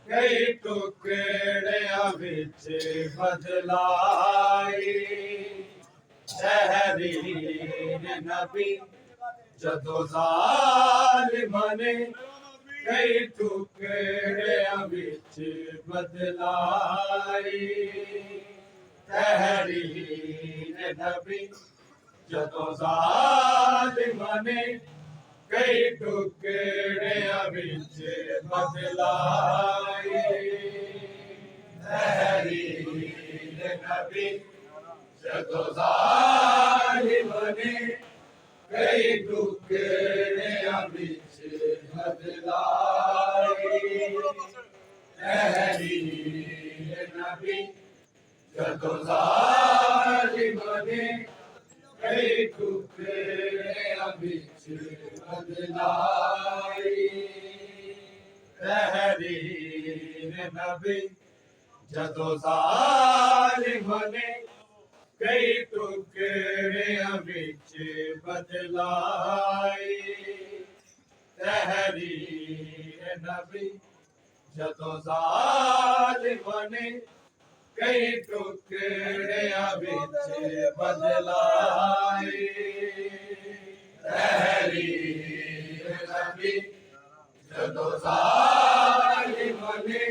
कई टुकड़िया विच बदलाई तहरीर नबी जदों ज़ालिमां ने कई टुकड़िया विच बदलाई तहरीर नबी जदों ज़ालिमां ने कई टुकड़िया विच बदलाई तहरीर नबी जदों ज़ालिमां ने कई टुकड़िया विच बदलाई तहरीर नबी जदों ज़ालिमां ने कई टुकड़िया विच बदलाई तहरीर नबी जदों ज़ालिमां ने कई टुकड़िया विच बदलाई तहरीर नबी जदों ज़ालिमां ने कई टुकड़ियां बिच बदलाई तहरीर नबी जदों जालिम ने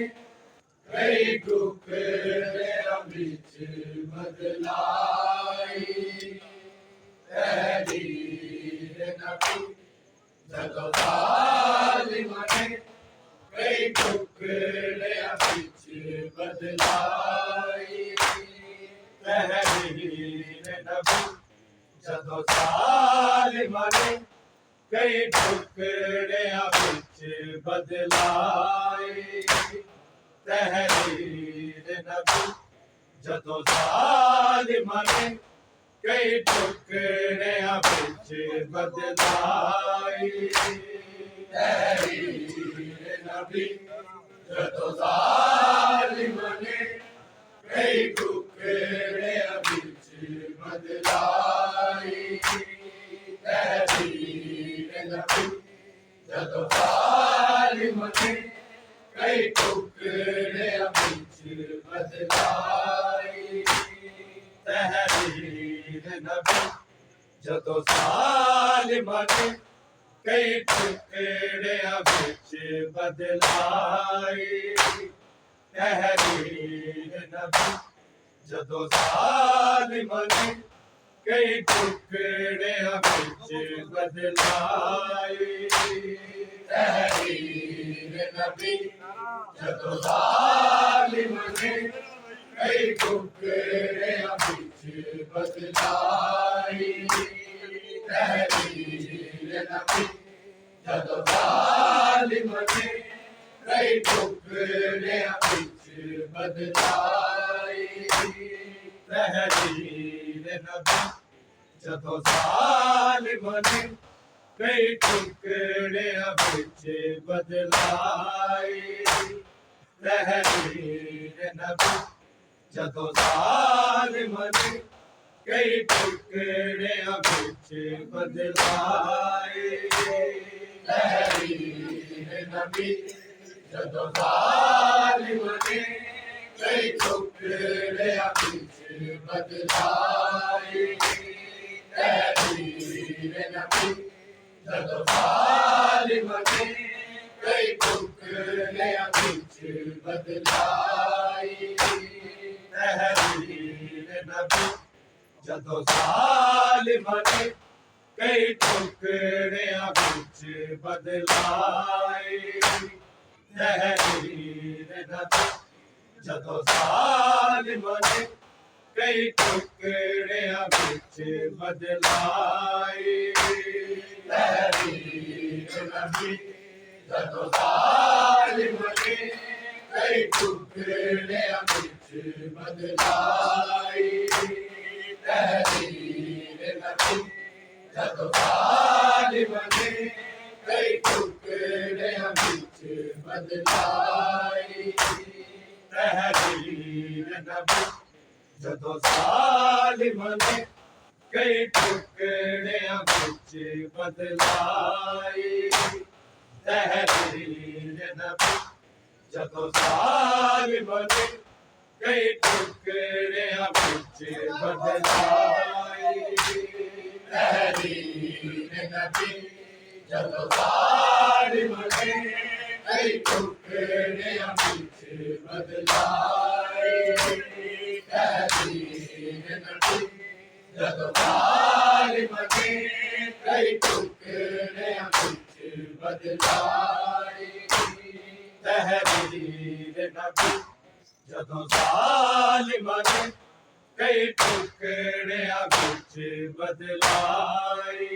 कई टुकड़ियां बिच बदलाई तहरीर नबी जदों जालिम ने कई टुकड़ियां बिच बदलाई तहरीर नबी जदों जालिम ने कई टुकड़ियां बिच बदलाई तहरीर नबी जदों जालिम ने कई टुकड़ियां बिच बदलाई तहरीर नबी जदों जालिम ने कई टुकड़ियां बिच बदलाई तहरीर नबी जदों जालिम ने कई टुकड़ियां बिच बदलाई तहरीर नबी जदों जालिम ने कई टुकड़ियां बिच बदलाई तहरीर नबी जदों जालिम ने कई टुकड़ियां बिच बदलाई तहरीर नबी जदों जालिम ने कई टुकड़ियां बिच बदलाई तहरीर नबी जदों जालिम ने कई टुकड़ियां बिच बदलाई तहरीर नबी जदों जालिम ने कई टुकड़ियां बिच बदलाई तहरीर नबी जदों जालिम ने कई टुकड़ियां बिच बदलाई तहरीर नबी जदों जालिम ने कई टुकड़ियां बिच बदलाई तहरीर नबी जदों जालिम ने कई टुकड़ियां बिच बदलाई तहरीर नबी जदों जालिम ने कई टुकड़ियां बिच बदलाई तहरीर नबी जदों जालिम ने कई टुकड़ियां बिच बदलाई तहरीर नबी जदों जालिम ने कई टुकड़ियां बिच बदलाई तहरीर नबी जदों जालिम ने कई टुकड़ियां बिच बदलाई तहरीर नबी जदों जालिम ने कई टुकड़ियां बिच बदलाई तहरीर नबी जदों जालिम ने कई टुकड़ियां बिच बदलाई तहरीर नबी जदों जालिम ने कई टुकड़ियां बिच बदलाई तहरीर नबी जदों जालिम ने कई टुकड़ियां बिच बदलाई तहरीर नबी जदों जालिम ने कई टुकड़ियां बिच बदलाई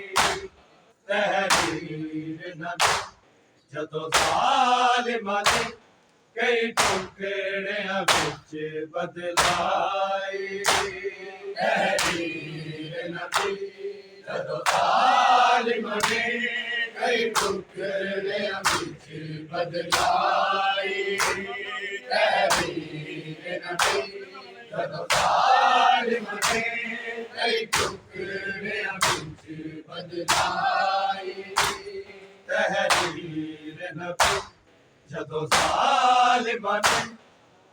तहरीर नबी जदों जालिम ने कई टुकड़ियां बिच बदलाई तहरीर नबी जदों जालिम ने कई टुकड़ियां बिच बदलाई तहरीर नबी जदों जालिम ने कई टुकड़ियां बिच बदलाई तहरीर नबी जदों जालिम ने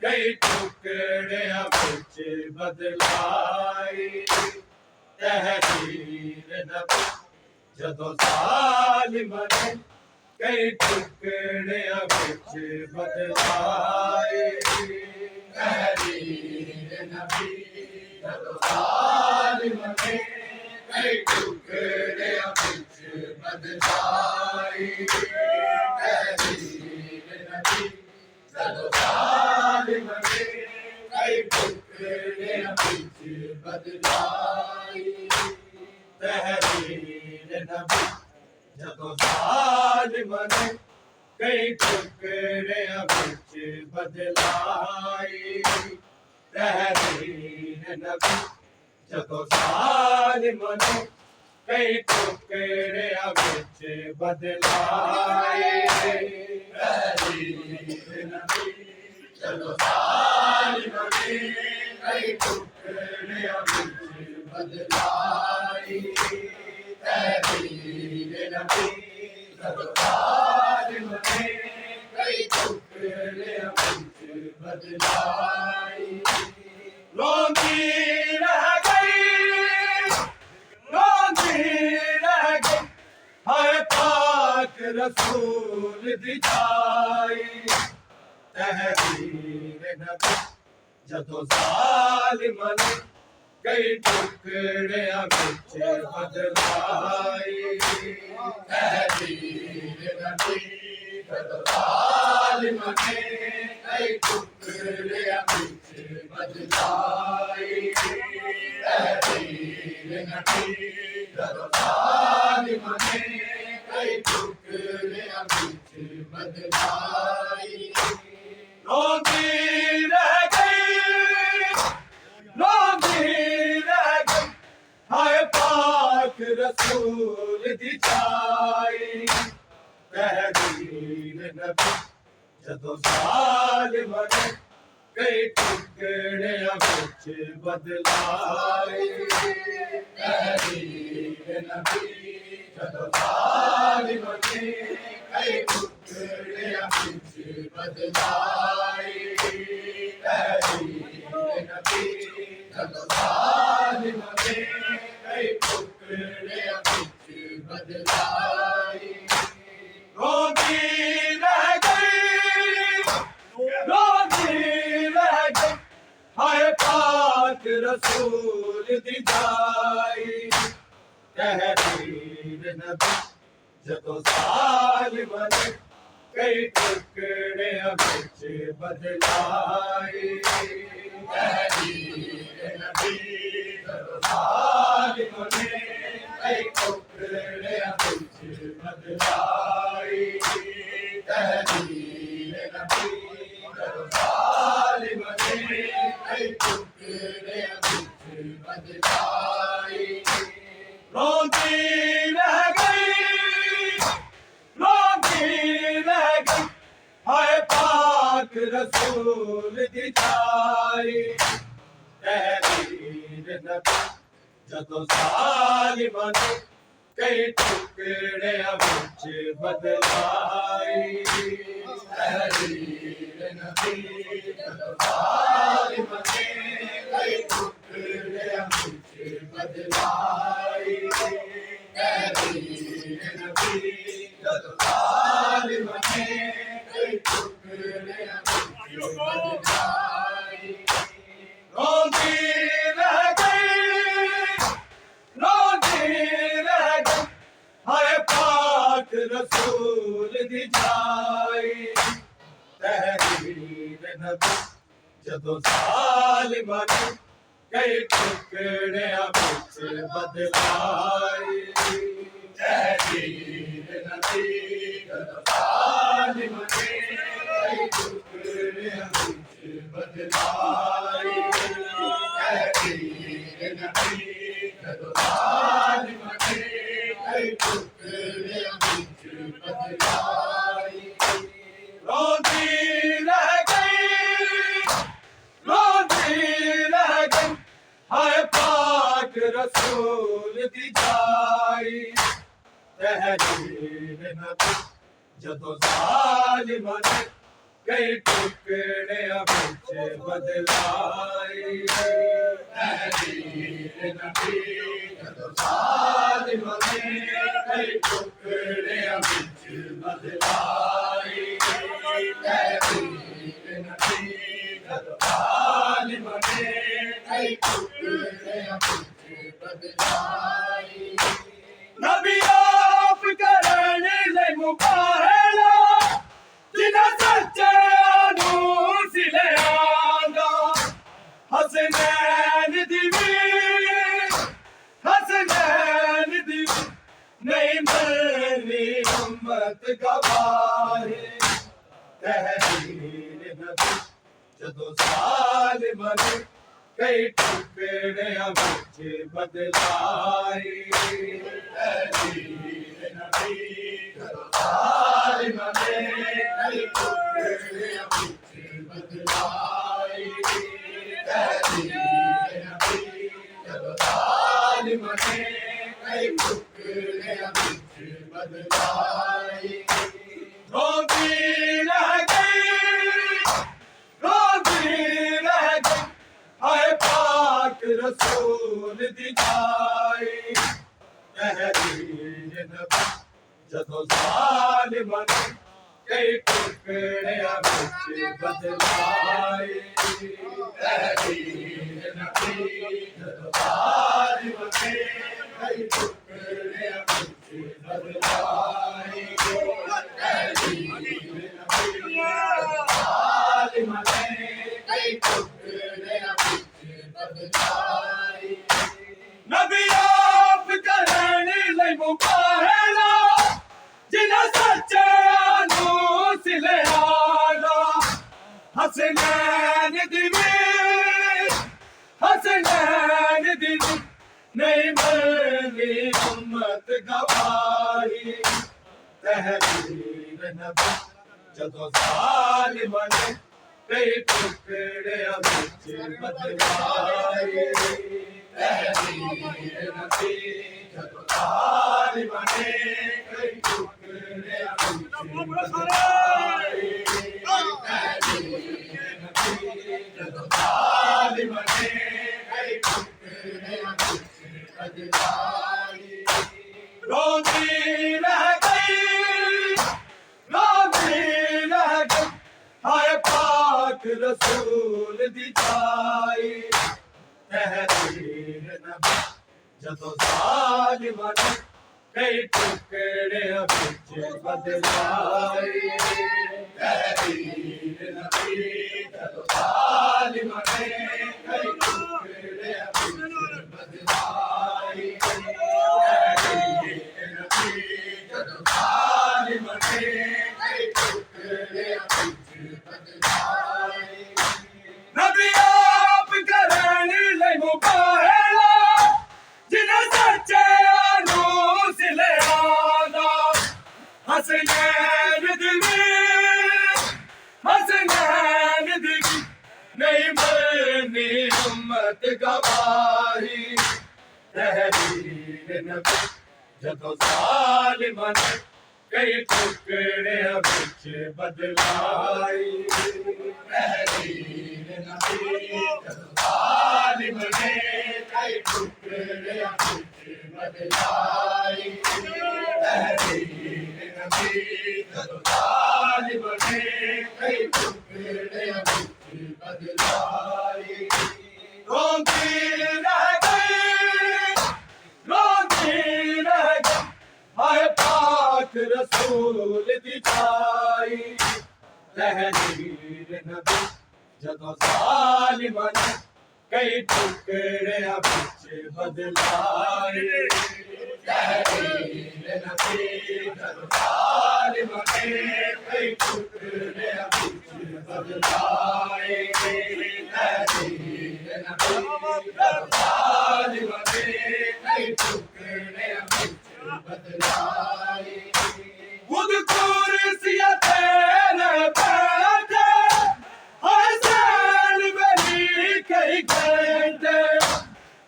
कई टुकड़ियां बिच बदलाई तहरीर नबी जदों जालिम ने कई टुकड़ियां बिच बदलाई तहरीर नबी जदों जालिम ने कई टुकड़ियां बिच बदलाई तहरीर नबी जदों जालिम ने कई टुकड़ियां बिच बदलाई तहरीर नबी जदों जालिम ने कई टुकड़ियां बिच बदलाई तहरीर नबी जदों जालिम ने कई टुकड़ियां बिच बदलाई तहरीर नबी जदों जालिम ने कई टुकड़ियां बिच बदलाई तहरीर नबी जदों जालिम ने कई टुकड़ियां बिच बदलाई रोंदी रह गई हाय पाक रसूल दी जाई तहरीर नबी जदों जालिम ने कई टुकड़ियां बिच बदलाई तहरीर नबी जदों जालिम ने कई टुकड़ियां बिच बदलाई तहरीर नबी जदों जालिम ने कई टुकड़ियां बिच बदलाई रोंदी रह गई हाय पाक रसूल दी जाई तहरीर नबी जदों जालिम ने कई टुकड़ियां बिच बदलाई तहरीर नबी जदों जालिम ने कई टुकड़ियां बिच बदलाई तहरीर नबी जदों जालिम ने कई टुकड़ियां बिच बदलाई रोंदी रह गई हाय पाक रसूल दी जाई तहरीर नबी जदों जालिम ने कई टुकड़ियां बिच बदलाई तहरीर नबी जदों जालिम ने कई टुकड़ियां बिच बदलाई तहरीर नबी जदों जालिम ने कई टुकड़ियां बिच बदलाई रोंदी रह गई हाय पाक रसूल दी जाई तहरीर नबी जदों जालिम ने कई टुकड़ियां बिच बदलाई तहरीर नबी जदों जालिम ने कई टुकड़ियां बिच बदलाई तहरीर नबी जदों जालिम ने कई टुकड़ियां बिच बदलाई रोंदी रह गई हाय पाक रसूल दी जाई तहरीर नबी जदों जालिम ने कई टुकड़ियां बिच बदलाई तहरीर नबी जदों जालिम ने कई टुकड़ियां बिच बदलाई तहरीर नबी जदों जालिम ने कई टुकड़ियां बिच बदलाई रोंदी रह गई हाय पाक रसूल दी जाई तहरीर नबी जदों जालिम ने कई टुकड़ियां बिच बदलाई तहरीर नबी जदों जालिम ने कई टुकड़ियां बिच बदलाई तहरीर नबी जदों जालिम ने कई टुकड़ियां बिच बदलाई नबी आप करने ले मुबाहला जिन्हां सच्चियां नूं सिले आंदा हसनैन दी नहीं मरनी उम्मत गवाही तहरीर नबी जदों जालिम ने कई टुकड़ियां बिच बदलाई तहरीर नबी जदों जालिम ने कई टुकड़ियां बिच बदलाई तहरीर नबी जदों जालिम ने कई टुकड़ियां बिच बदलाई रोंदी रह गई हाय पाक रसूल दी जाई तहरीर नबी जदों जालिम ने कई टुकड़ियां बिच बदलाई तहरीर नबी जदों जालिम ने कई टुकड़ियां बिच बदलाई तहरीर नबी जदों जालिम ने कई टुकड़ियां बिच बदलाई नबी आप करने ले मुबाहला जिन्हां सच्चियां नूं सिले आंदा हसनैन दी नहीं मरनी उम्मत गवाही तहरीर नबी जदों जालिम ने कई टुकड़ियां बिच बदलाई तहरीर नबी जदों जालिम ने कई टुकड़ियां बिच बदलाई तहरीर नबी जदों जालिम ने कई टुकड़ियां बिच बदलाई रोंदी रह गई हाय पाक रसूल दी जाई तहरीर नबी जदों जालिम ने कई टुकड़ियां बिच बदलाई तहरीर नबी जदों जालिम ने कई टुकड़ियां बिच बदलाई तहरीर नबी जदों जालिम ने कई टुकड़ियां बिच बदलाई नबी आप करने ले मुबाहला जिन्हां सच्चियां नूं सिले आंदा हसनैन दी नहीं मरनी उम्मत गवाही तहरीर नबी जदों जालिम ने कई टुकड़ियां बिच बदलाई तहरीर नबी जदों जालिम ने कई टुकड़ियां बिच बदलाई तहरीर नबी जदों जालिम ने कई टुकड़ियां बिच बदलाई रोंदी रह गई हाय पाक रसूल दी जाई तहरीर नबी जदों जालिम ने कई टुकड़ियां बिच बदलाई तहरीर नबी जदों जालिम ने कई टुकड़ियां बिच बदलाई तहरीर नबी जदों जालिम ने कई टुकड़ियां बिच बदलाई खुद कुर्सियां तेरे बैठे हसन वली कई घंटे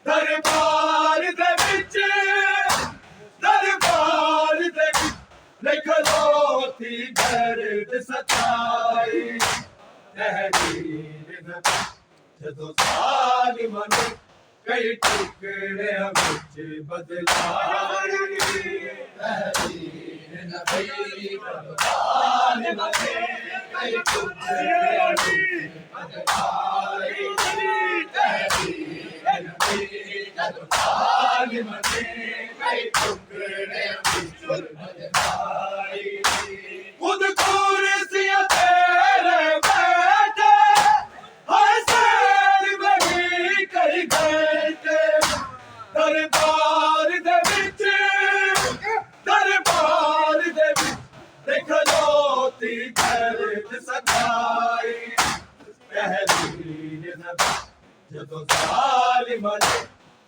दरबार दे विच लिख लो थी दर्द सता आई तहरीर नबी जदों ज़ालिमां ने कई टुकड़ियां विच बदलाई तहरीर नबी जदों ज़ालिमां ने कई टुकड़ियां विच बदलाई तहरीर नबी जदों ज़ालिमां ने कई टुकड़ियां विच बदलाई खुद कुर्सियां तेरे बैठे हसन बनी कई घंटे दरबार दे विच देख लोती दर्द सताई तहरीर नबी जदों ज़ालिमां ने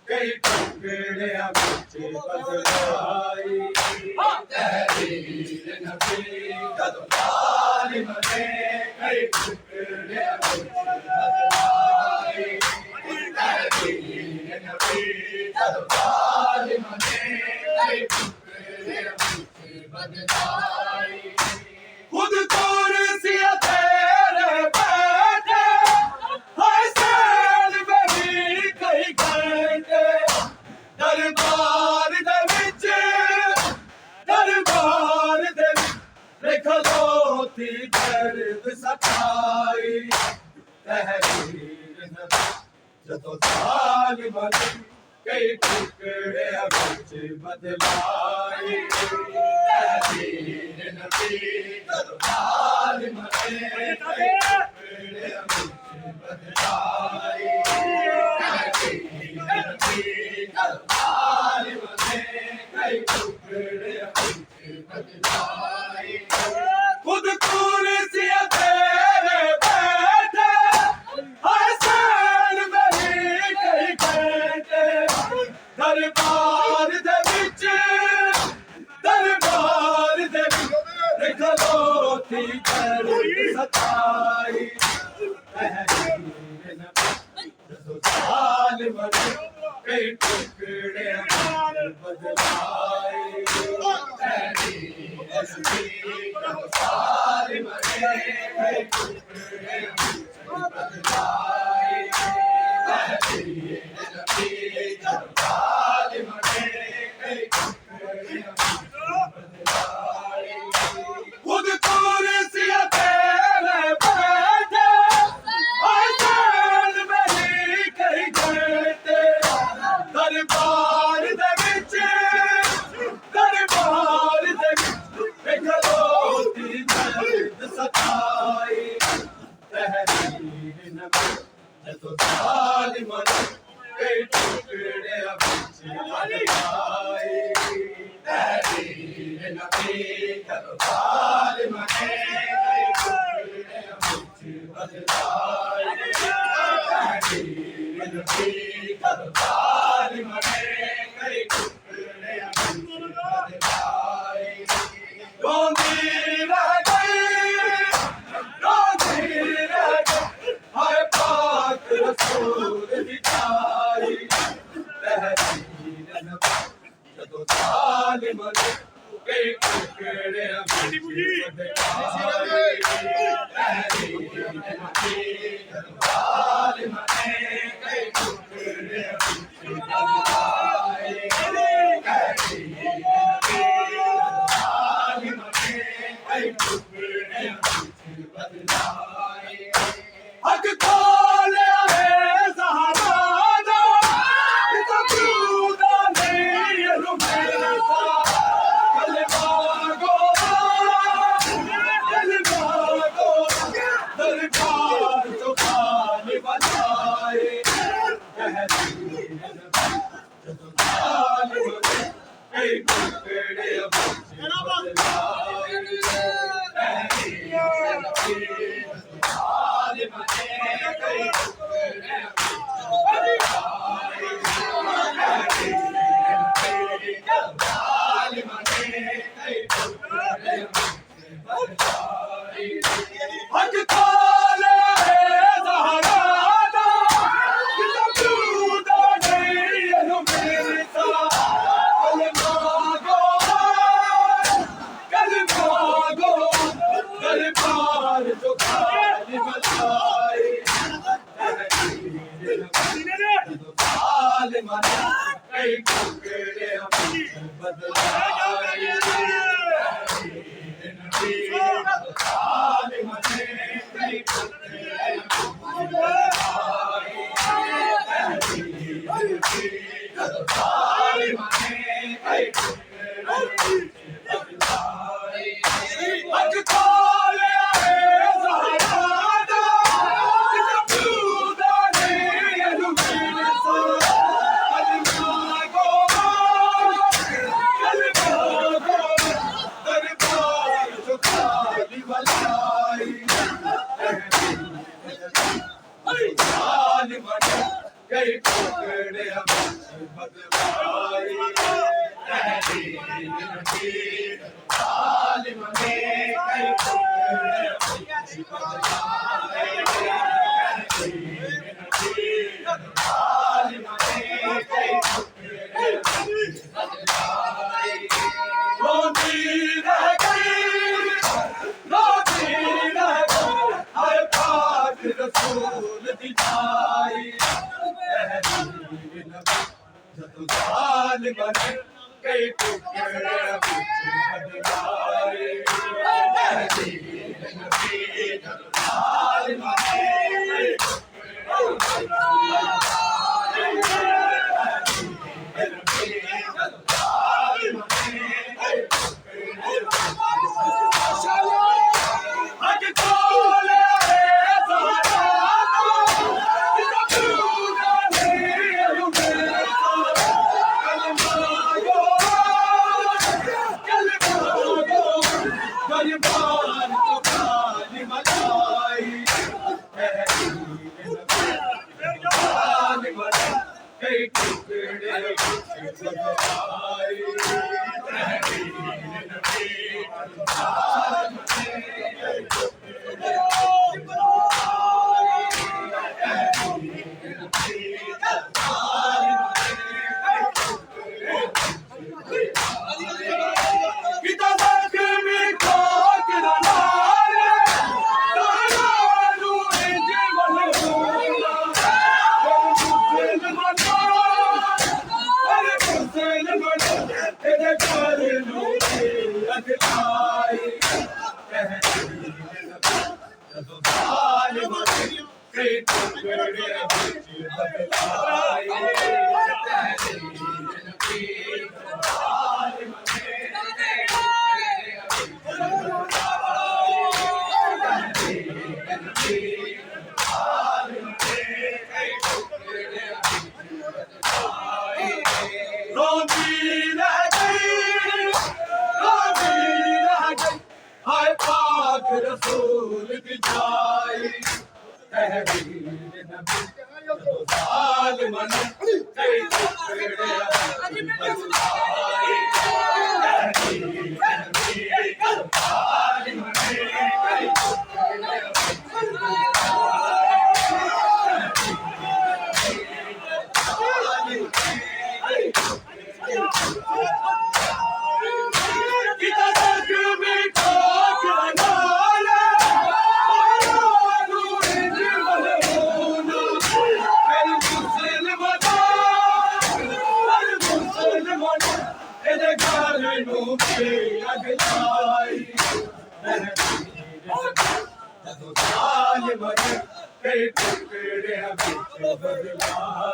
कई टुकड़ियां विच बदलाई तहरीर नबी जदों ज़ालिमां ने कई टुकड़ियां विच बदलाई तहरीर नबी जदों ज़ालिमां ने कई टुकड़ियां विच बदलाई खुद कुर्सियां तेरे बैठे हसन बनी कई घंटे दरबार दे विच देख लोती दर्द सताई तहरीर नबी जदों ज़ालिमां ने कई टुकड़ियां विच बदलाई तहरीर नबी जदों ज़ालिमां ने कई टुकड़ियां विच बदलाई तहरीर नबी जदों ज़ालिमां ने कई टुकड़ियां विच बदलाई खुद कुर्सियां तेरे बैठे हसन बनी कई घंटे दरबार दे विच देख लोती दर्द सताई तहरीर नबी जदों ज़ालिमां ने कई टुकड़ियां विच बदलाई तहरीर नबी जदों ज़ालिमां ने कई टुकड़ियां विच बदलाई तहरीर नबी जदों ज़ालिमां ने कई टुकड़ियां विच बदलाई खुद कुर्सियां तेरे बैठे हसन बनी कई घंटे दरबार दे विच देख लोती दर्द सताई तहरीर नबी जदों ज़ालिमां ने कई टुकड़ियां विच बदलाई तहरीर नबी जदों ज़ालिमां ने कई टुकड़ियां विच बदलाई तहरीर नबी जदों ज़ालिमां ने कई टुकड़ियां विच बदलाई रोंदी रह गई हाय पाक रसूल दी ताई तहरीर नबी जदों ज़ालिमां ने कई टुकड़ियां विच बदलाई तहरीर नबी जदों ज़ालिमां ने कई टुकड़ियां विच बदलाई तहरीर नबी जदों ज़ालिमां ने कई टुकड़ियां विच बदलाई हक खोलिया है ज़हरा दा तूदा नहीं रुकना कलमा गो दरबार तो खाली बजाए तहरीर नबी जदों ज़ालिमां ने कई टुकड़ियां विच बदलाई तहरीर नबी जदों ज़ालिमां ने कई टुकड़ियां विच बदलाई तहरीर नबी जदों ज़ालिमां ने कई टुकड़ियां विच बदलाई हक खोलिया है ज़हरा दा तूदा नहीं रुकना कलमा गो ज़ालिम ने कई टुकड़े बदलाए ज़ालिम ने कई टुकड़े कई टुकड़े बदलाए ज़ालिम ने कई टुकड़े ज़ालिम ने कई टुकड़े रोती रह गई हर पाक रसूल दिखाई ज़ालिम ने कई टुकड़े बदलाए ज़ालिम ने कई टुकड़े रसूल की जाई तहरीर नबी ज़ालिम ने कई टुकड़े बदलाए ज़ालिम ने कई टुकड़े कई टुकड़े बदलाए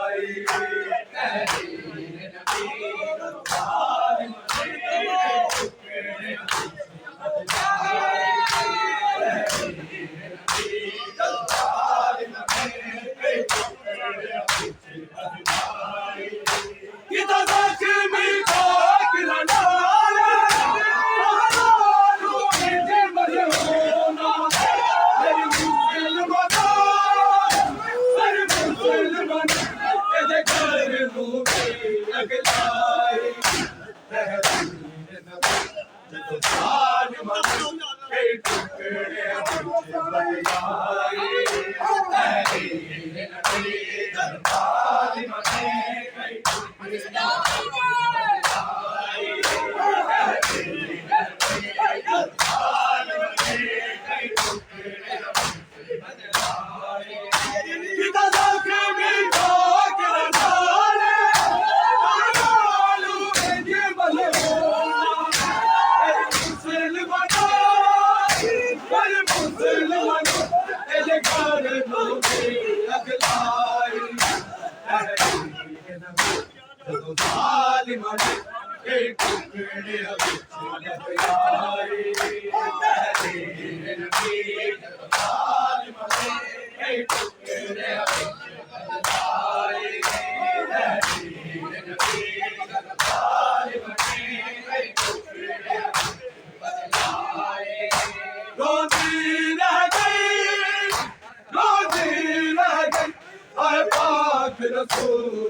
ਜਦੋਂ ਜ਼ਾਲਿਮਾਂ ਦੇ ਇਹ ਟੁਕੜਿਆਂ ਵਿੱਚ ਲਗਾਏ ਤਹਿਰੀਰ ਨਬੀ ਜਦੋਂ ਜ਼ਾਲਿਮਾਂ ਦੇ ਇਹ ਟੁਕੜਿਆਂ ਵਿੱਚ ਲਗਾਏ ਤਹਿਰੀਰ ਨਬੀ ਜਦੋਂ ਜ਼ਾਲਿਮਾਂ ਦੇ ਇਹ ਟੁਕੜਿਆਂ ਵਿੱਚ ਲਗਾਏ रोजी रह गई हाय पाक रसूल